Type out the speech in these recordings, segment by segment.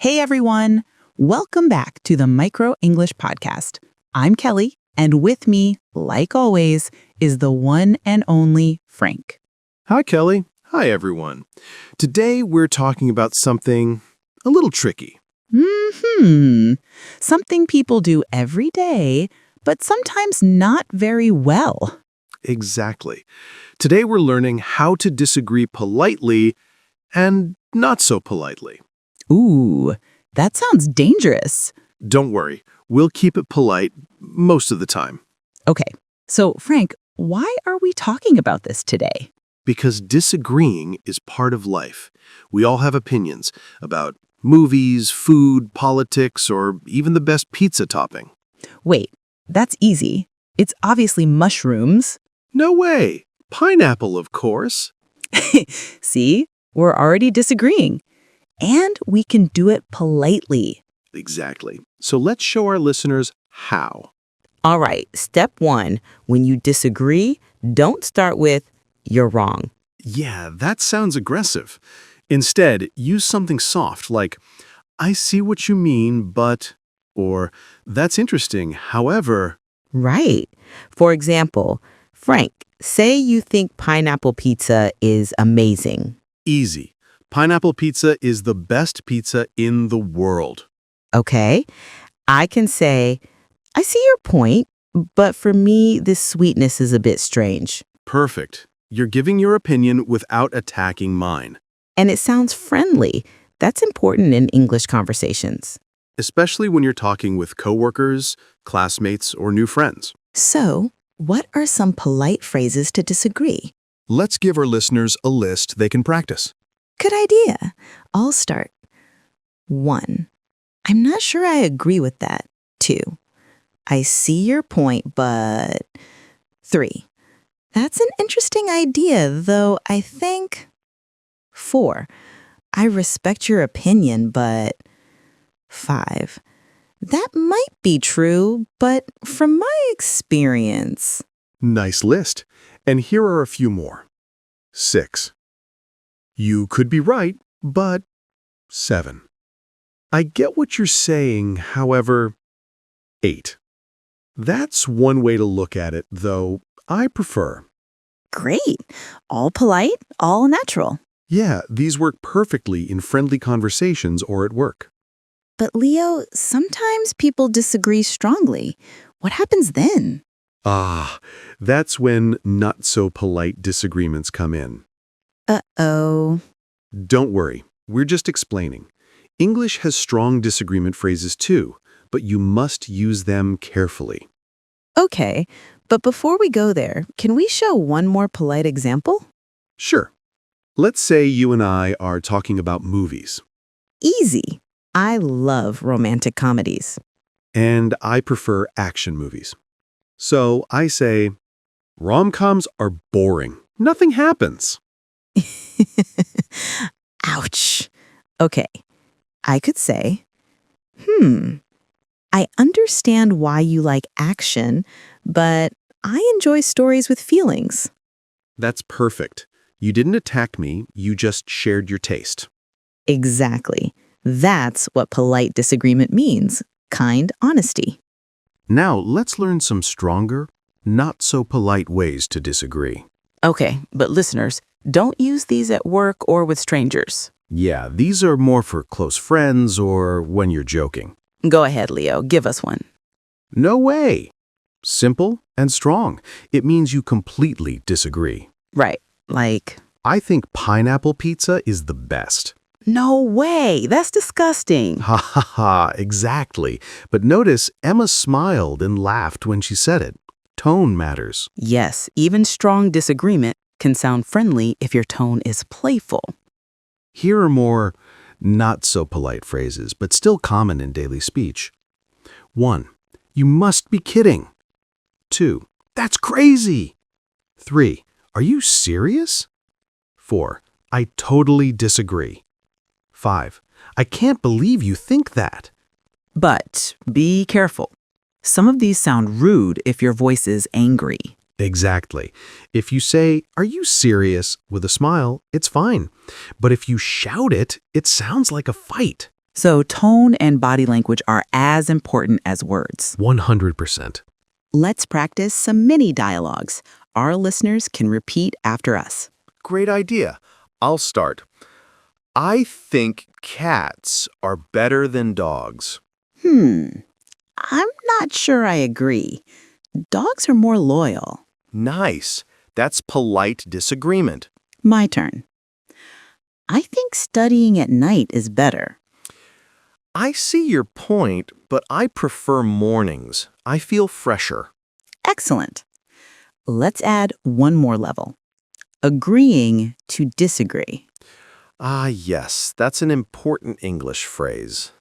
Hey everyone, welcome back to the Micro English Podcast. I'm Kelly, and with me, like always, is the one and only Frank. Hi, Kelly. Hi, everyone. Today we're talking about something a little tricky. Something people do every day, but sometimes not very well. Exactly. Today we're learning how to disagree politely and not so politely. Ooh, that sounds dangerous. Don't worry, we'll keep it polite most of the time. Okay, so Frank, why are we talking about this today? Because disagreeing is part of life. We all have opinions about movies, food, politics, or even the best pizza topping. Wait, that's easy. It's obviously mushrooms. No way! Pineapple, of course. See, we're already disagreeing. And we can do it politely. Exactly. So let's show our listeners how. All right, step one, when you disagree, don't start with, "You're wrong." Yeah, that sounds aggressive. Instead, use something soft like, "I see what you mean, but," or "That's interesting, however." Right. For example, Frank, say you think pineapple pizza is amazing. Easy. Pineapple pizza is the best pizza in the world. Okay? I can say, "I see your point, but for me, this sweetness is a bit strange." Perfect. You're giving your opinion without attacking mine. And it sounds friendly. That's important in English conversations. Especially when you're talking with coworkers, classmates, or new friends. So, what are some polite phrases to disagree? Let's give our listeners a list they can practice. Good idea. I'll start. 1. I'm not sure I agree with that. 2. I see your point, but... 3. That's an interesting idea, though I think... 4. I respect your opinion, but... 5. That might be true, but from my experience... Nice list. And here are a few more. 6. You could be right, but... 7. I get what you're saying, however... 8. That's one way to look at it, though I prefer. Great. All polite, all natural. Yeah, these work perfectly in friendly conversations or at work. But Leo, sometimes people disagree strongly. What happens then? That's when not-so-polite disagreements come in. Uh-oh. Don't worry, we're just explaining. English has strong disagreement phrases too, but you must use them carefully. Okay, but before we go there, can we show one more polite example? Sure. Let's say you and I are talking about movies. Easy. I love romantic comedies. And I prefer action movies. So I say, rom-coms are boring. Nothing happens. Ouch. Okay, I could say, I understand why you like action, but I enjoy stories with feelings. That's perfect. You didn't attack me, you just shared your taste. Exactly. That's what polite disagreement means. Kind honesty. Now let's learn some stronger, not-so-polite ways to disagree. Okay, but listeners, don't use these at work or with strangers. Yeah, these are more for close friends or when you're joking. Go ahead, Leo, give us one. No way! Simple and strong. It means you completely disagree. Right, like, I think pineapple pizza is the best. no way, that's disgusting. Ha ha ha, exactly. But notice Emma smiled and laughed when she said it. Tone matters. Yes, even strong disagreement can sound friendly if your tone is playful. Here are more not-so-polite phrases, but still common in daily speech. 1. You must be kidding. 2. That's crazy. 3. Are you serious? 4. I totally disagree. 5. I can't believe you think that. But be careful. Some of these sound rude if your voice is angry. Exactly. If you say, "Are you serious?" with a smile, it's fine. But if you shout it, it sounds like a fight. So tone and body language are as important as words. 100%. Let's practice some mini dialogues. Our listeners can repeat after us. Great idea. I'll start. I think cats are better than dogs. I'm not sure I agree. Dogs are more loyal. Nice. That's polite disagreement. My turn. I think studying at night is better. I see your point, but I prefer mornings. I feel fresher. Excellent. Let's add one more level. Agreeing to disagree. Ah, yes, that's an important English phrase.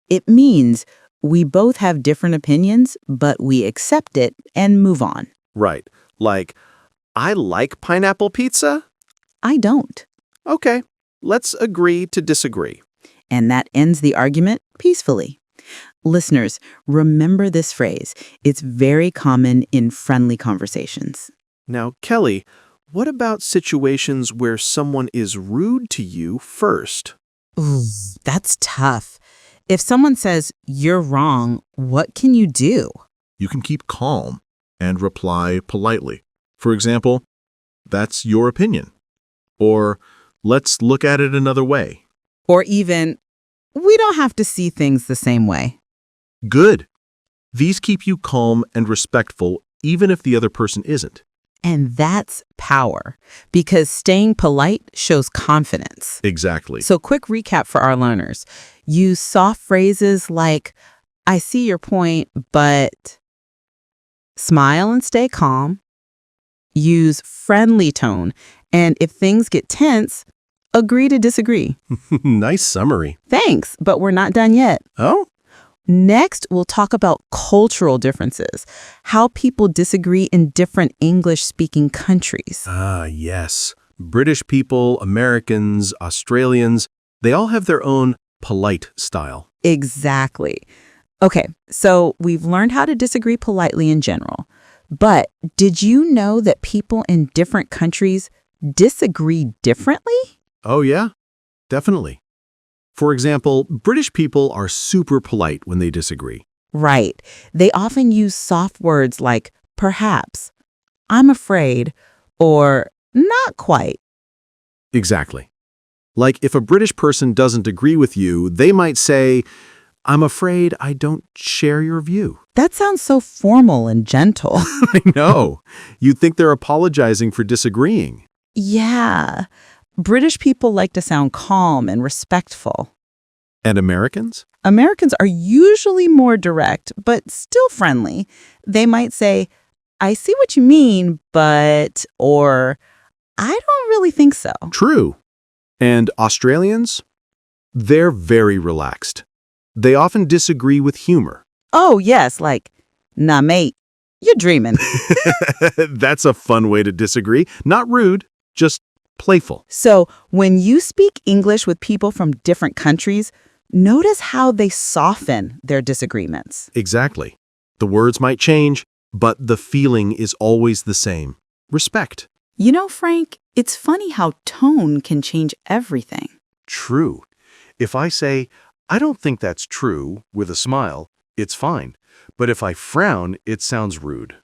It means we both have different opinions, but we accept it and move on. Right. Like, I like pineapple pizza? I don't. Okay, let's agree to disagree. And that ends the argument peacefully. Listeners, remember this phrase. It's very common in friendly conversations. Now, Kelly, what about situations where someone is rude to you first? Ooh, that's tough. If someone says, "You're wrong," what can you do? You can keep calm and reply politely. For example, "That's your opinion." Or, "Let's look at it another way." Or even, "We don't have to see things the same way." Good. These keep you calm and respectful even if the other person isn't. And that's power, because staying polite shows confidence. Exactly. So quick recap for our learners. Use soft phrases like, "I see your point, but..." Smile and stay calm. Use friendly tone. And if things get tense, agree to disagree. Nice summary. Thanks, but we're not done yet. Oh? Next, we'll talk about cultural differences, how people disagree in different English-speaking countries. Ah, yes. British people, Americans, Australians, they all have their own polite style. Exactly. Okay, so we've learned how to disagree politely in general. But did you know that people in different countries disagree differently? Oh, yeah, definitely. For example, British people are super polite when they disagree. Right. They often use soft words like perhaps, I'm afraid, or not quite. Exactly. Like if a British person doesn't agree with you, they might say, "I'm afraid I don't share your view." That sounds so formal and gentle. I know. You'd think they're apologizing for disagreeing. Yeah. British people like to sound calm and respectful. And Americans? Americans are usually more direct, but still friendly. They might say, "I see what you mean, but," or "I don't really think so." True. And Australians? They're very relaxed. They often disagree with humor. Oh, yes, like, "Nah, mate, you're dreaming." That's a fun way to disagree. Not rude, just playful. So when you speak English with people from different countries, notice how they soften their disagreements. Exactly. The words might change, but the feeling is always the same. Respect. You know, Frank, it's funny how tone can change everything. True. If I say, "I don't think that's true," with a smile, it's fine. But if I frown, it sounds rude.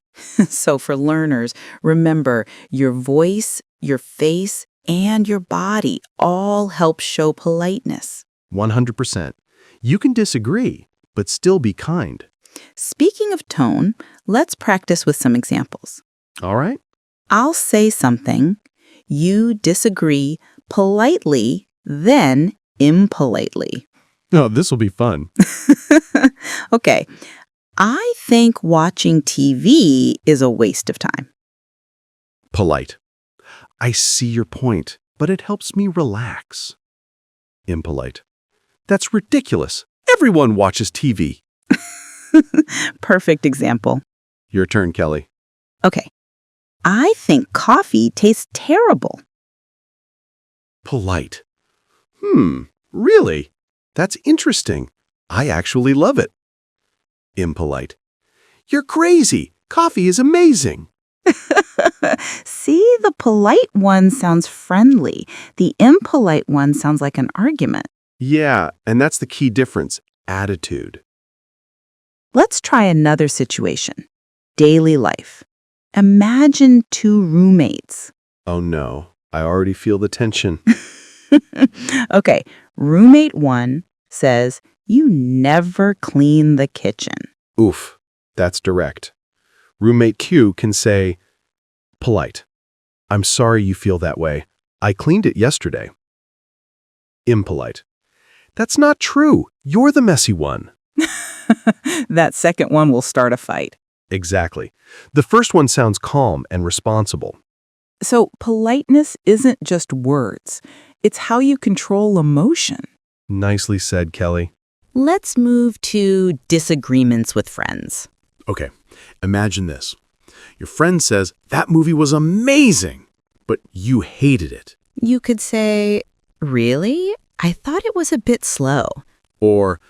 So for learners, remember your voice, your face, and your body all help show politeness. 100%. You can disagree, but still be kind. Speaking of tone, let's practice with some examples. All right? I'll say something, you disagree politely, then impolitely. Oh, this will be fun. Okay, I think watching TV is a waste of time. Polite. I see your point, but it helps me relax. Impolite. That's ridiculous. Everyone watches TV. Perfect example. Your turn, Kelly. Okay, I think coffee tastes terrible. Polite. Really? That's interesting. I actually love it. Impolite. You're crazy. Coffee is amazing. See, the polite one sounds friendly. The impolite one sounds like an argument. Yeah, and that's the key difference, attitude. Let's try another situation. Daily life. Imagine two roommates. Oh no, I already feel the tension. Okay, roommate 1 says, "You never clean the kitchen." Oof, that's direct. Roommate Q can say, polite. I'm sorry you feel that way. I cleaned it yesterday. Impolite. That's not true. You're the messy one. That second one will start a fight. Exactly. The first one sounds calm and responsible. So politeness isn't just words. It's how you control emotion. Nicely said, Kelly. Let's move to disagreements with friends. Okay, imagine this. Your friend says, that movie was amazing, but you hated it. You could say, "Really? I thought it was a bit slow." Or,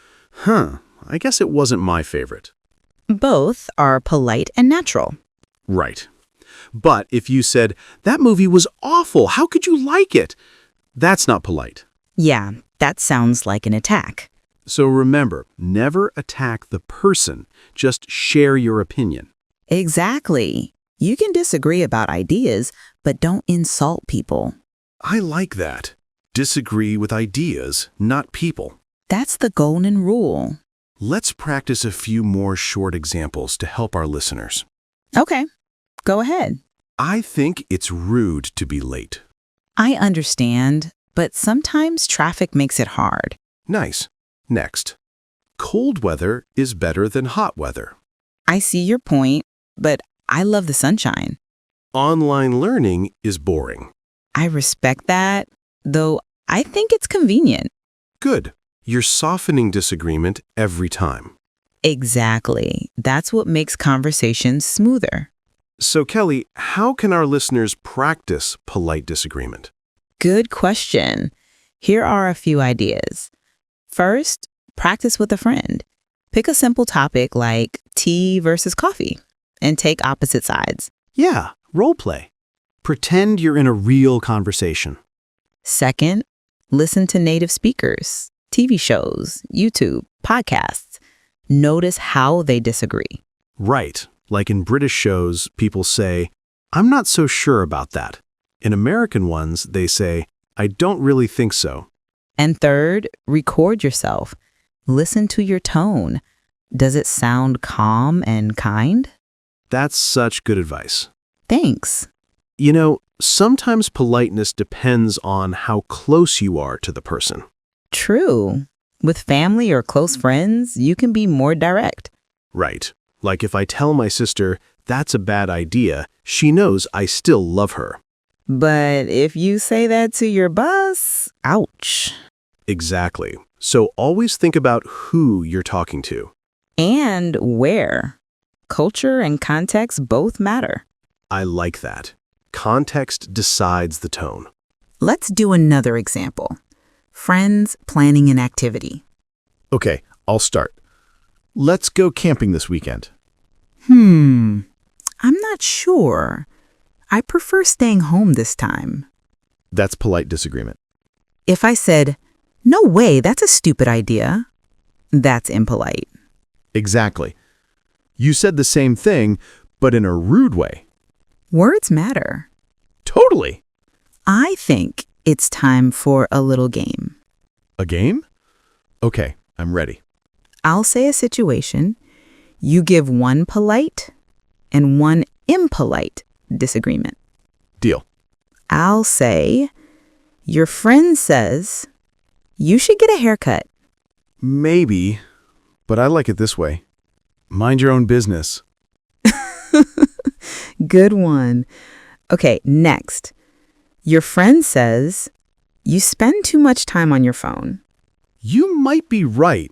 I guess it wasn't my favorite. Both are polite and natural. Right. But if you said, that movie was awful, how could you like it? That's not polite. Yeah, that sounds like an attack. So remember, never attack the person, just share your opinion. Exactly. You can disagree about ideas, but don't insult people. I like that. Disagree with ideas, not people. That's the golden rule. Let's practice a few more short examples to help our listeners. Okay, go ahead. I think it's rude to be late. I understand, but sometimes traffic makes it hard. Nice. Next. Cold weather is better than hot weather. I see your point, but I love the sunshine. Online learning is boring. I respect that, though I think it's convenient. Good. You're softening disagreement every time. Exactly. That's what makes conversations smoother. So, Kelly, how can our listeners practice polite disagreement? Good question. Here are a few ideas. First, practice with a friend. Pick a simple topic like tea versus coffee and take opposite sides. Yeah, role play. Pretend you're in a real conversation. Second, listen to native speakers, TV shows, YouTube, podcasts. Notice how they disagree. Right. Like in British shows, people say, I'm not so sure about that. In American ones, they say, I don't really think so. And third, record yourself. Listen to your tone. Does it sound calm and kind? That's such good advice. Thanks. You know, sometimes politeness depends on how close you are to the person. True. With family or close friends, you can be more direct. Right. Like if I tell my sister, that's a bad idea, she knows I still love her. But if you say that to your boss, ouch. Exactly. So always think about who you're talking to. And where. Culture and context both matter. I like that. Context decides the tone. Let's do another example. Friends planning an activity. Okay, I'll start. Let's go camping this weekend. I'm not sure. I prefer staying home this time. That's polite disagreement. If I said, no way, that's a stupid idea, that's impolite. Exactly. You said the same thing, but in a rude way. Words matter. Totally. I think it's time for a little game. A game? Okay, I'm ready. I'll say a situation. You give one polite and one impolite disagreement. Deal. I'll say, your friend says, you should get a haircut. Maybe, but I like it this way. Mind your own business. Good one. Okay, next. Your friend says, you spend too much time on your phone. You might be right.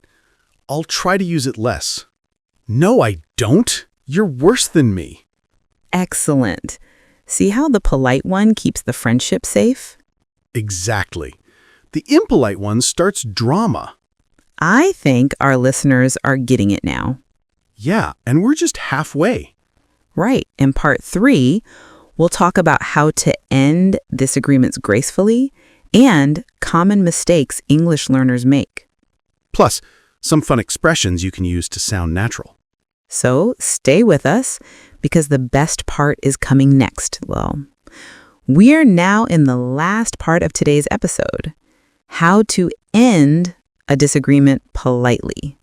I'll try to use it less. No, I don't. You're worse than me. Excellent. See how the polite one keeps the friendship safe? Exactly. The impolite one starts drama. I think our listeners are getting it now. Yeah, and we're just halfway. Right. In part 3, we'll talk about how to end disagreements gracefully and common mistakes English learners make. Plus, some fun expressions you can use to sound natural. So stay with us because the best part is coming next. Well, we're now in the last part of today's episode. How to end a disagreement politely.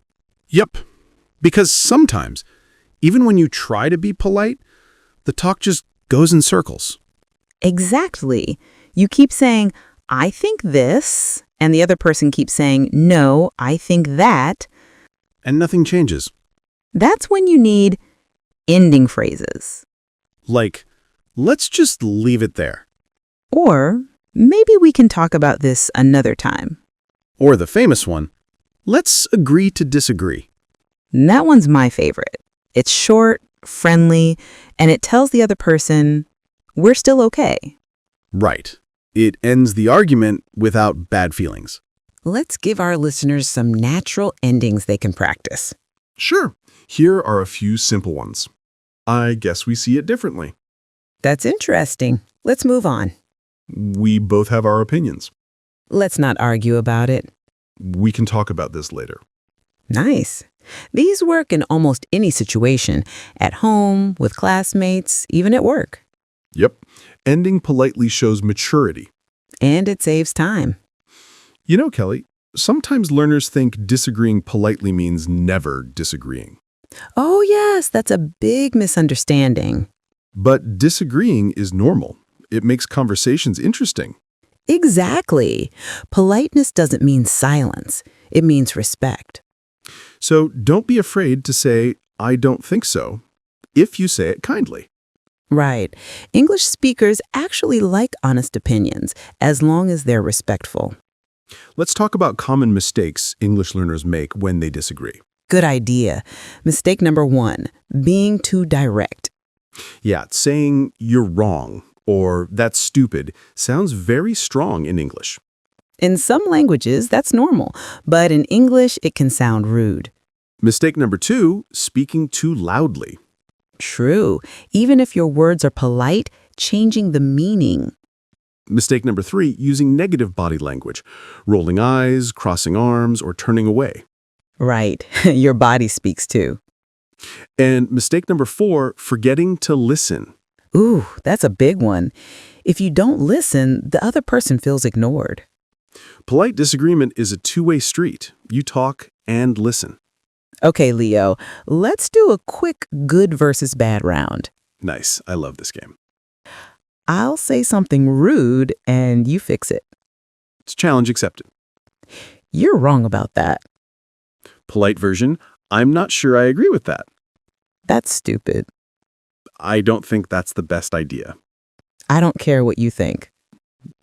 Yep. Because sometimes, even when you try to be polite, the talk just goes in circles. Exactly. You keep saying, I think this, and the other person keeps saying, no, I think that. And nothing changes. That's when you need ending phrases. Like, let's just leave it there. Or maybe we can talk about this another time. Or the famous one, let's agree to disagree. And that one's my favorite. It's short, friendly, and it tells the other person, we're still okay. Right. It ends the argument without bad feelings. Let's give our listeners some natural endings they can practice. Sure. Here are a few simple ones. I guess we see it differently. That's interesting. Let's move on. We both have our opinions. Let's not argue about it. We can talk about this later. Nice. These work in almost any situation, at home, with classmates, even at work. Yep. Ending politely shows maturity. And it saves time. You know, Kelly, sometimes learners think disagreeing politely means never disagreeing. Oh, yes, that's a big misunderstanding. But disagreeing is normal. It makes conversations interesting. Exactly. Politeness doesn't mean silence. It means respect. So don't be afraid to say, I don't think so, if you say it kindly. Right. English speakers actually like honest opinions, as long as they're respectful. Let's talk about common mistakes English learners make when they disagree. Good idea. Mistake number 1, being too direct. Yeah, saying you're wrong or that's stupid sounds very strong in English. In some languages, that's normal, but in English, it can sound rude. Mistake number 2, speaking too loudly. True. Even if your words are polite, changing the meaning. Mistake number 3, using negative body language, rolling eyes, crossing arms, or turning away. Right. Your body speaks too. And mistake number 4, forgetting to listen. Ooh, that's a big one. If you don't listen, the other person feels ignored. Polite disagreement is a two-way street. You talk and listen. Okay, Leo, let's do a quick good versus bad round. Nice. I love this game. I'll say something rude and you fix it. It's challenge accepted. You're wrong about that. Polite version, I'm not sure I agree with that. That's stupid. I don't think that's the best idea. I don't care what you think.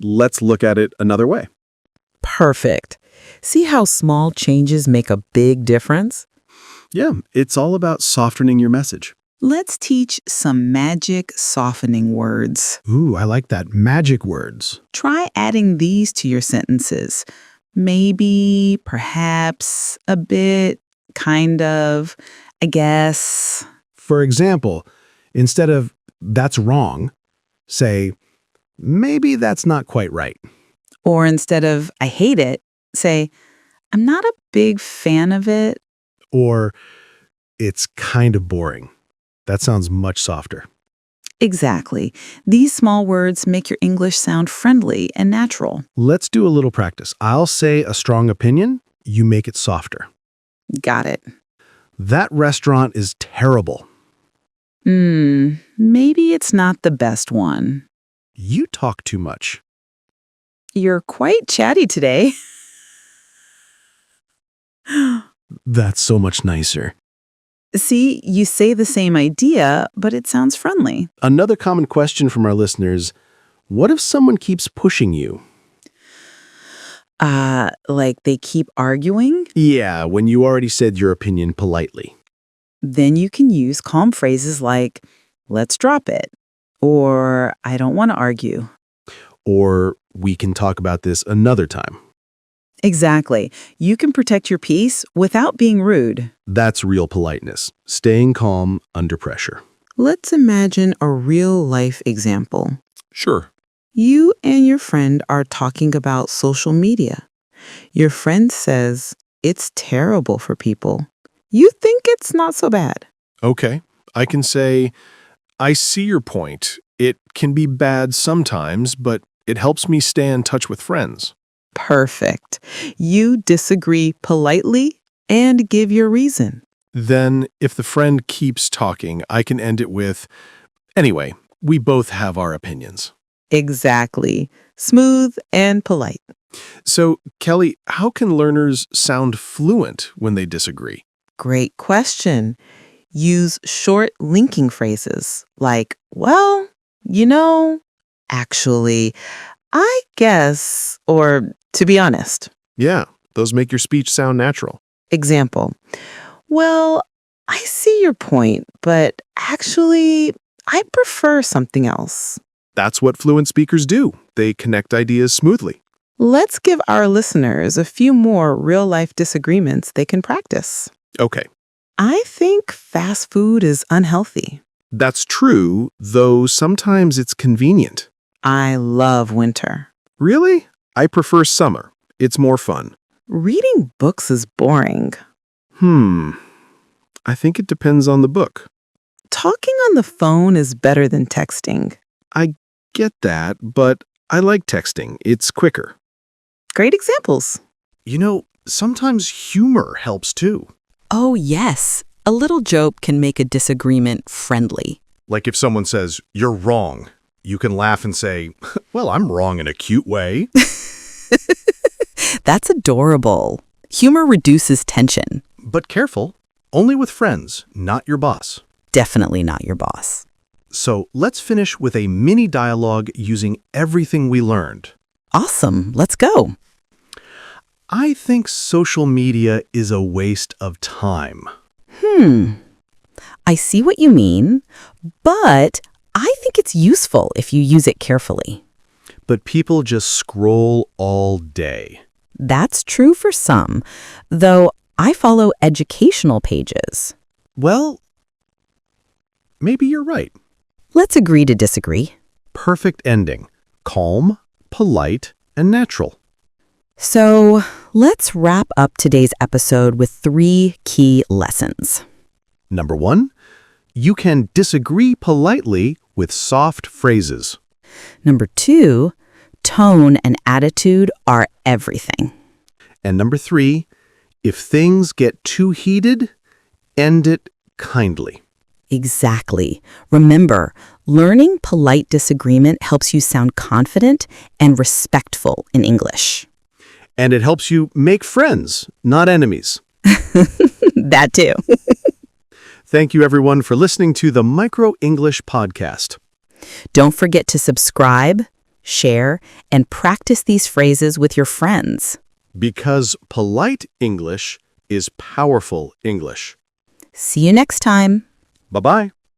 Let's look at it another way. Perfect. See how small changes make a big difference? Yeah, it's all about softening your message. Let's teach some magic softening words. Ooh, I like that. Magic words. Try adding these to your sentences. Maybe, perhaps, a bit, kind of, I guess. For example, instead of that's wrong, say, maybe that's not quite right. Or instead of I hate it, say, I'm not a big fan of it. Or it's kind of boring. That sounds much softer. Exactly. These small words make your English sound friendly and natural. Let's do a little practice. I'll say a strong opinion. You make it softer. Got it. That restaurant is terrible. Maybe it's not the best one. You talk too much. You're quite chatty today. That's so much nicer. See, you say the same idea, but it sounds friendly. Another common question from our listeners, what if someone keeps pushing you? Like they keep arguing? Yeah, when you already said your opinion politely. Then you can use calm phrases like, let's drop it, or I don't want to argue. Or we can talk about this another time. Exactly. You can protect your peace without being rude. That's real politeness, staying calm under pressure. Let's imagine a real-life example. Sure. You and your friend are talking about social media. Your friend says it's terrible for people. You think it's not so bad. Okay, I can say, I see your point. It can be bad sometimes, but it helps me stay in touch with friends. Perfect. You disagree politely and give your reason. Then, if the friend keeps talking, I can end it with, anyway, we both have our opinions. Exactly. Smooth and polite. So, Kelly, how can learners sound fluent when they disagree? Great question. Use short linking phrases like, well, actually, I guess, or to be honest. Yeah, those make your speech sound natural. Example, well, I see your point, but actually, I prefer something else. That's what fluent speakers do. They connect ideas smoothly. Let's give our listeners a few more real-life disagreements they can practice. Okay, I think fast food is unhealthy. that's true, though sometimes it's convenient. I love winter. Really? I prefer summer. It's more fun. Reading books is boring. I think it depends on the book. Talking on the phone is better than texting. I get that, but I like texting. It's quicker. Great examples. Sometimes humor helps too. Oh, yes. A little joke can make a disagreement friendly. Like if someone says, "You're wrong," you can laugh and say, "Well, I'm wrong in a cute way." That's adorable. Humor reduces tension. But careful, only with friends, not your boss. Definitely not your boss. So let's finish with a mini dialogue using everything we learned. Awesome. Let's go. I think social media is a waste of time. I see what you mean, but I think it's useful if you use it carefully. But people just scroll all day. That's true for some, though I follow educational pages. Well, maybe you're right. Let's agree to disagree. Perfect ending. Calm, polite, and natural. So let's wrap up today's episode with 3 key lessons. Number 1, you can disagree politely with soft phrases. Number 2, tone and attitude are everything. And number 3, if things get too heated, end it kindly. Exactly. Remember, learning polite disagreement helps you sound confident and respectful in English. And it helps you make friends, not enemies. That too. Thank you, everyone, for listening to the Micro English Podcast. Don't forget to subscribe, share, and practice these phrases with your friends. Because polite English is powerful English. See you next time. Bye-bye.